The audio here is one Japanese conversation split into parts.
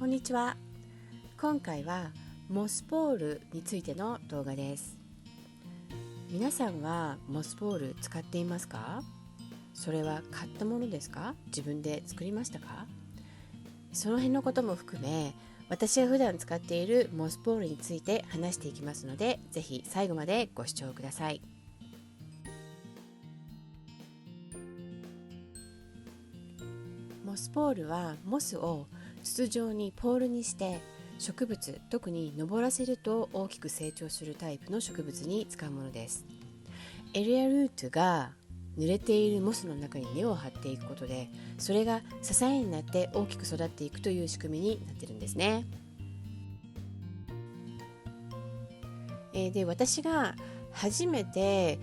こんにちは。今回はモスポールについての動画です。皆さんはモスポール使っていますか？それは買ったものですか？自分で作りましたか？その辺のことも含め、私が普段使っているモスポールについて話していきますので、ぜひ最後までご視聴ください。モスポールはモスを筒状にポールにして植物、特に登らせると大きく成長するタイプの植物に使うものです。エリアルートが濡れているモスの中に根を張っていくことで、それが支えになって大きく育っていくという仕組みになっているんですね。で、私が初めて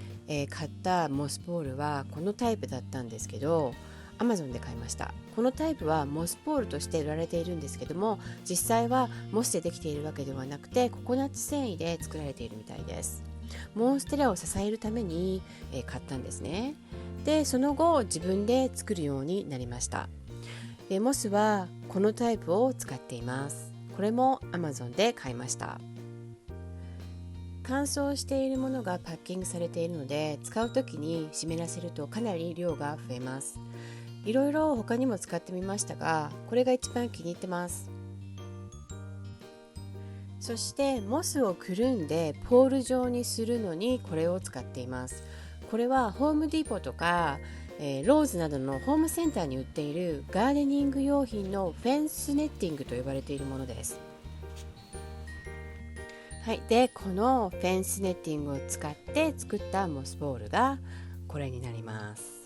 買ったモスポールはこのタイプだったんですけど、Amazon で買いました。このタイプはモスポールとして売られているんですけども、実際はモスでできているわけではなくて、ココナッツ繊維で作られているみたいです。モンステラを支えるために買ったんですね。で、その後自分で作るようになりました。モスはこのタイプを使っています。これも Amazon で買いました。乾燥しているものがパッキングされているので、使う時に湿らせるとかなり量が増えます。いろいろ他にも使ってみましたが、これが一番気に入ってます。そしてモスをくるんでポール状にするのにこれを使っています。これはホームディポとか、ローズなどのホームセンターに売っているガーデニング用品のフェンスネッティングと呼ばれているものです。はい、でこのフェンスネッティングを使って作ったモスポールがこれになります。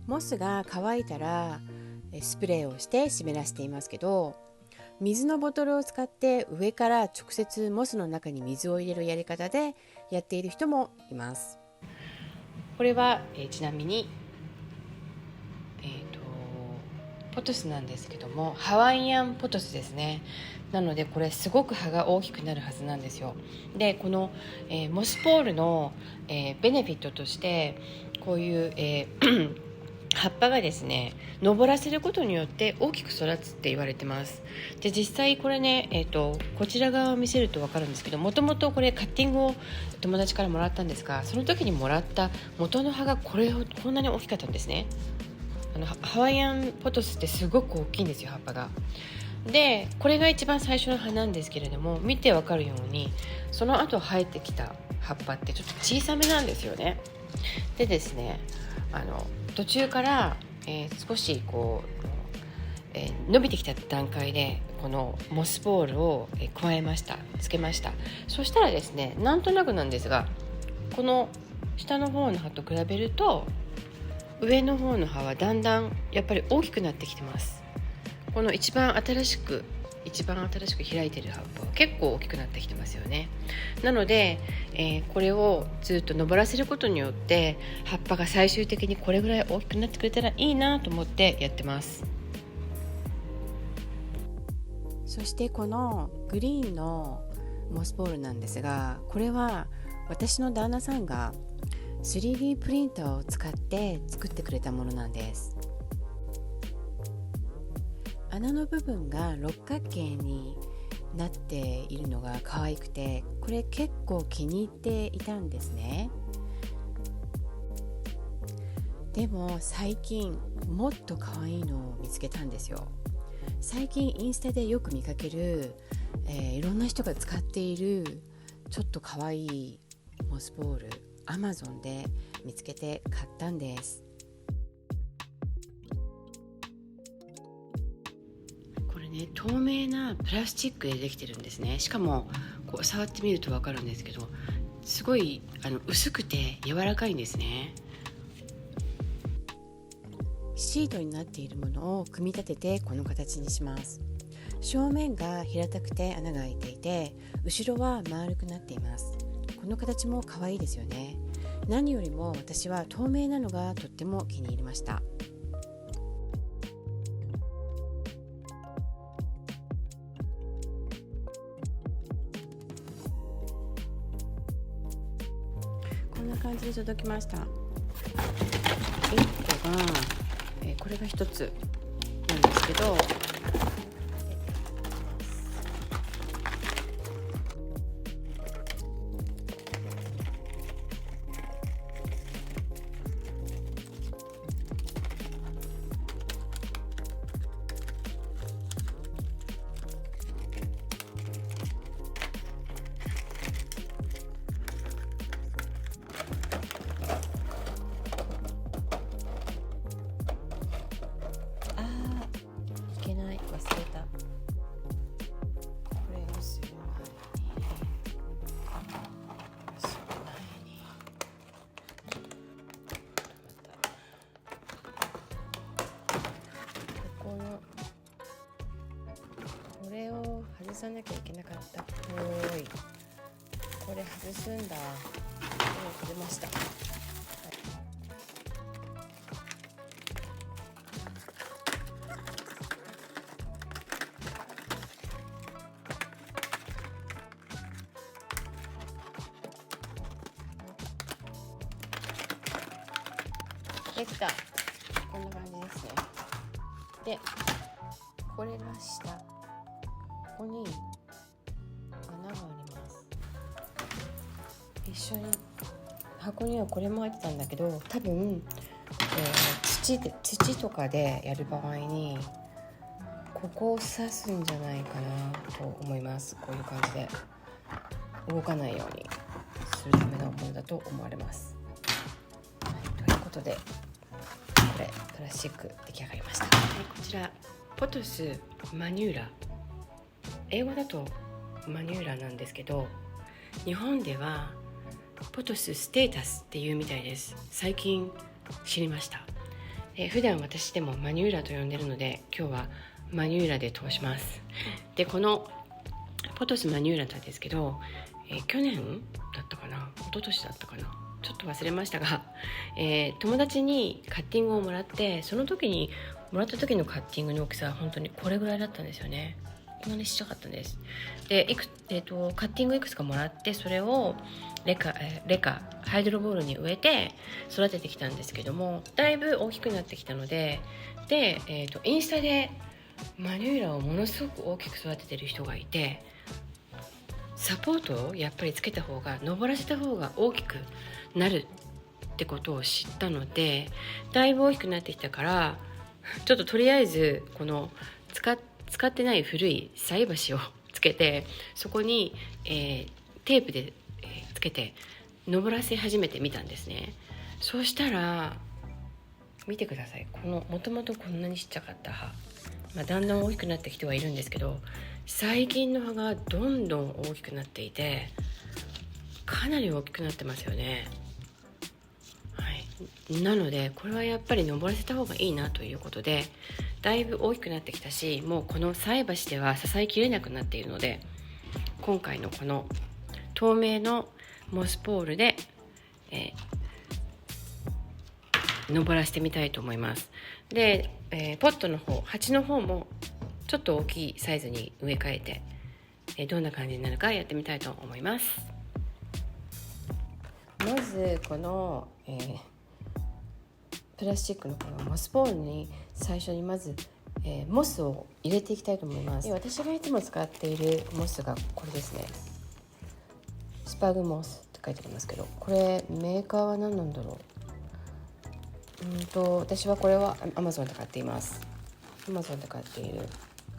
モスが乾いたらスプレーをして湿らせていますけど、水のボトルを使って上から直接モスの中に水を入れるやり方でやっている人もいます。これは、ちなみに、ポトスなんですけども、ハワイアンポトスですね。なのでこれすごく葉が大きくなるはずなんですよ。でこの、モスポールの、ベネフィットとしてこういう、葉っぱがですね、登らせることによって大きく育つって言われてます。で実際これね、こちら側を見せると分かるんですけど、もともとこれカッティングを友達からもらったんですが、その時にもらった元の葉がこんなに大きかったんですね。ハワイアンポトスってすごく大きいんですよ、葉っぱが。でこれが一番最初の葉なんですけれども、見て分かるようにその後生えてきた葉っぱってちょっと小さめなんですよね。でですね、途中から、少し伸びてきた段階でこのモスポールをつけました。そしたらですね、なんとなくなんですが、この下の方の葉と比べると上の方の葉はだんだんやっぱり大きくなってきてます。この一番新しく開いている葉っぱは結構大きくなってきてますよね。なので、これをずっと登らせることによって葉っぱが最終的にこれぐらい大きくなってくれたらいいなと思ってやってます。そしてこのグリーンのモスポールなんですが、これは私の旦那さんが 3D プリンターを使って作ってくれたものなんです。穴の部分が六角形になっているのが可愛くて、これ結構気に入っていたんですね。でも最近もっと可愛いのを見つけたんですよ。最近インスタでよく見かける、いろんな人が使っているちょっと可愛いモスポール、Amazon で見つけて買ったんです。透明なプラスチックでできてるんですね。しかもこう触ってみると分かるんですけど、すごい薄くて柔らかいんですね。シートになっているものを組み立ててこの形にします。正面が平たくて穴が開いていて、後ろは丸くなっています。この形も可愛いですよね。何よりも私は透明なのがとっても気に入りました。こんな感じで届きました。1個が、これが1つなんでですけど、いけない、忘れた。これをする前にこれを外さなきゃいけなかったっぽい。これ外すんだ。外れました。できた。こんな感じですね。で、これが下、ここに穴があります。一緒に箱にはこれも入ってたんだけど、多分、土とかでやる場合にここを刺すんじゃないかなと思います。こういう感じで動かないようにするためのものだと思われます。はい、ということで、これプラスチック出来上がりました。こちらポトスマニューラ、英語だとマニューラなんですけど、日本ではポトスステータスっていうみたいです。最近知りました。普段私でもマニューラと呼んでるので、今日はマニューラで通します。で、このポトスマニューラなんですけど、去年だったかな、一昨年だったかな、ちょっと忘れましたが、友達にカッティングをもらって、その時にもらった時のカッティングの大きさは本当にこれぐらいだったんですよね。こんなにちっちゃかったんです。で、カッティングいくつかもらって、それをレカハイドロボールに植えて育ててきたんですけども、だいぶ大きくなってきたので、インスタでマニューラをものすごく大きく育ててる人がいて、サポートをやっぱりつけた方が、登らせた方が大きくなるってことを知ったので、だいぶ大きくなってきたから、ちょっととりあえずこの使ってない古い菜箸をつけて、そこに、テープで、つけて登らせ始めてみたんですね。そうしたら見てください。このもともとこんなにちっちゃかった葉、だんだん大きくなってきてはいるんですけど、最近の葉がどんどん大きくなっていて、かなり大きくなってますよね。はい、なのでこれはやっぱり登らせた方がいいなということで、だいぶ大きくなってきたし、もうこの菜箸では支えきれなくなっているので、今回のこの透明のモスポールで、登らせてみたいと思います。で、ポットの方、鉢の方もちょっと大きいサイズに植え替えて、どんな感じになるかやってみたいと思います。まずこの、プラスチックのこのモスポールに最初にまず、モスを入れていきたいと思います。私がいつも使っているモスがこれですね。スパグモスって書いてありますけど、これメーカーは何なんだろう。私はこれは Amazon で買っています。Amazon で買っている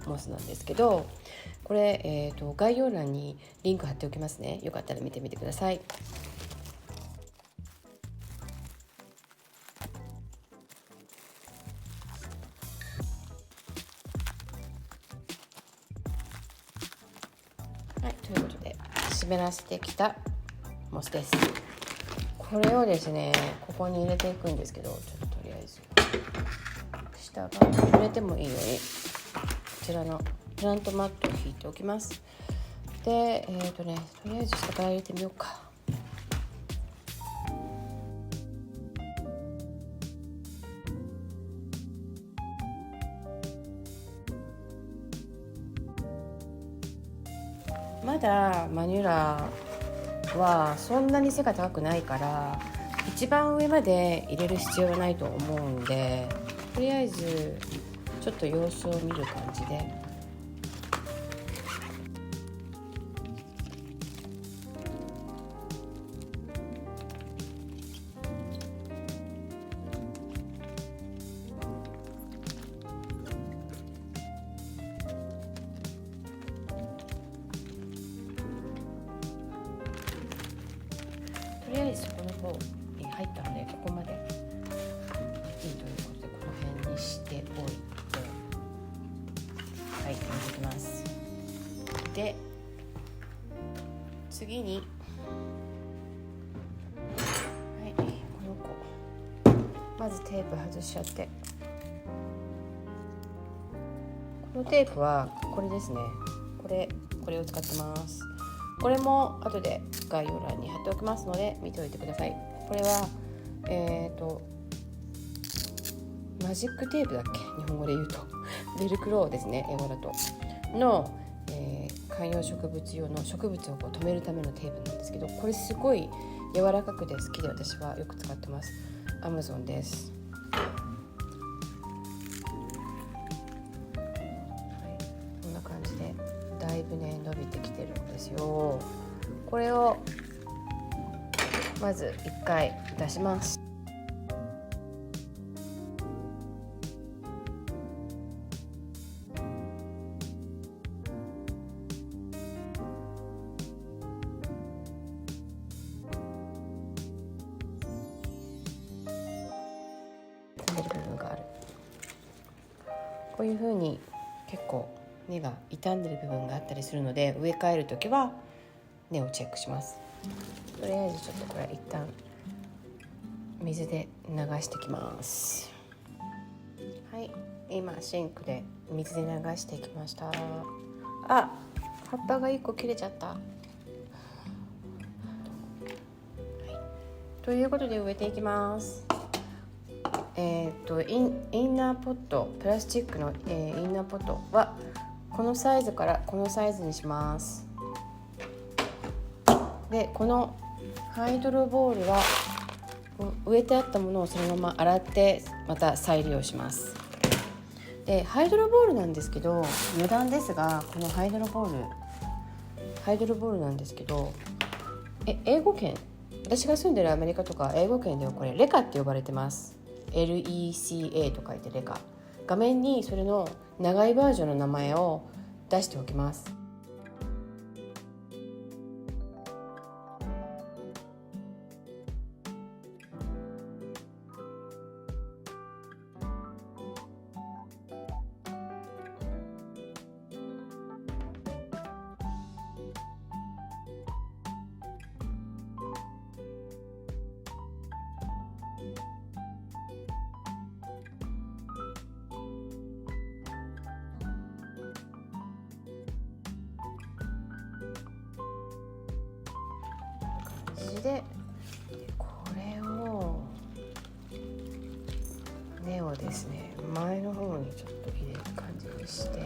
モスなんですけど、これ、概要欄にリンク貼っておきますね。よかったら見てみてください。はい、ということで湿らせてきたモスです。これをですね、ここに入れていくんですけど、ちょっととりあえず下が触れてもいいように、こちらのプラントマットを引いておきます。で、とりあえず下から入れてみようか。まだマニュラはそんなに背が高くないから、一番上まで入れる必要はないと思うんで、とりあえずちょっと様子を見る感じで、とりあえずそこの方に入ったので、ここまでいいということで、この辺にしておいて、はい、入れていきます。で、次に、はい、この子まずテープ外しちゃって、このテープはこれですね。これを使ってます。これも後で概要欄に貼っておきますので見ておいてください。これはマジックテープだっけ、日本語で言うとベルクローですね、英語だとの、観葉植物用の植物をこう留めるためのテープなんですけど、これすごい柔らかくて好きで私はよく使ってます。 Amazon です。こんな感じでだいぶね伸びてきてるんですよ。これをまず1回出します。傷んでる部分がある。こういう風に結構根が傷んでる部分があったりするので、植え替えるときは根をチェックします。とりあえずちょっとこれ一旦水で流してきます。はい、今シンクで水で流してきました。あ、葉っぱが1個切れちゃった、はい、ということで植えていきます。インナーポット、プラスチックの、インナーポットはこのサイズからこのサイズにします。で、このハイドロボールは植えてあったものをそのまま洗ってまた再利用します。で、ハイドロボールなんですけど、余談ですが、このハイドロボールなんですけど、英語圏、私が住んでるアメリカとか英語圏ではこれレカって呼ばれてます。LECA と書いてレカ。画面にそれの長いバージョンの名前を出しておきます。で、これを根をですね、前の方にちょっと入れる感じにして、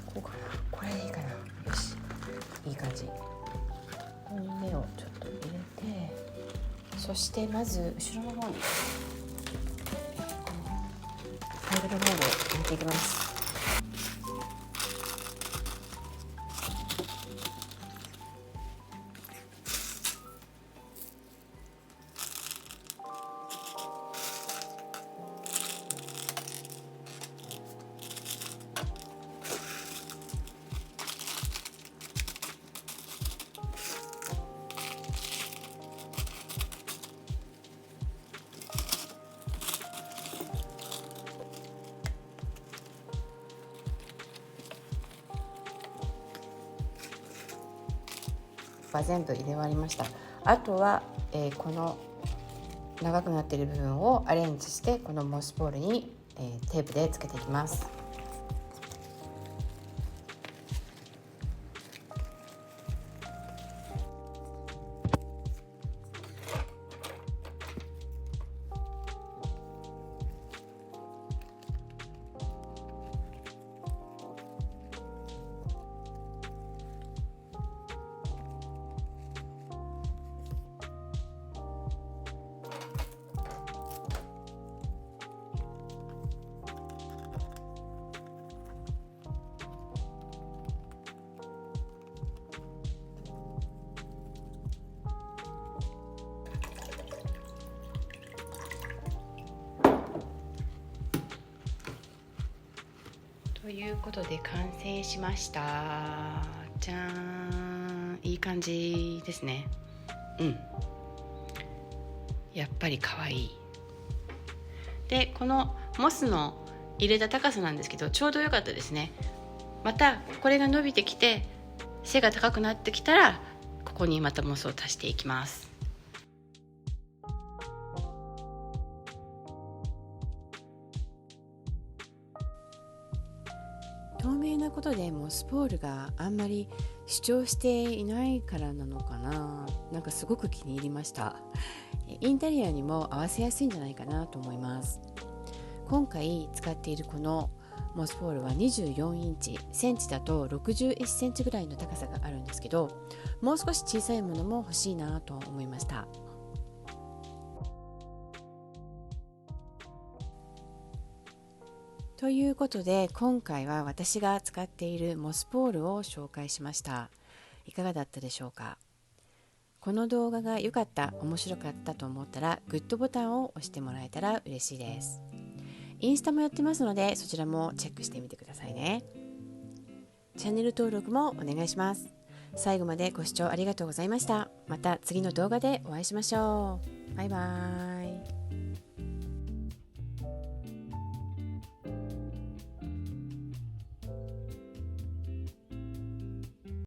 こうかな、これいいかな、よし、いい感じ。ここに根をちょっと入れて、そしてまず後ろの方にハイドロボールを入れていきます。全部入れ終わりました。あとは、この長くなっている部分をアレンジしてこのモスボールに、テープでつけていきます。いうことで完成しました。じゃーん、いい感じですね。やっぱり可愛い。でこのモスの入れた高さなんですけど、ちょうど良かったですね。またこれが伸びてきて背が高くなってきたら、ここにまたモスを足していきます。透明なことでモスポールがあんまり主張していないからなのかな。なんかすごく気に入りました。インテリアにも合わせやすいんじゃないかなと思います。今回使っているこのモスポールは24インチ、センチだと61センチぐらいの高さがあるんですけど、もう少し小さいものも欲しいなと思いました。ということで今回は私が使っているモスポールを紹介しました。いかがだったでしょうか。この動画が良かった、面白かったと思ったらグッドボタンを押してもらえたら嬉しいです。インスタもやってますので、そちらもチェックしてみてくださいね。チャンネル登録もお願いします。最後までご視聴ありがとうございました。また次の動画でお会いしましょう。バイバーイ。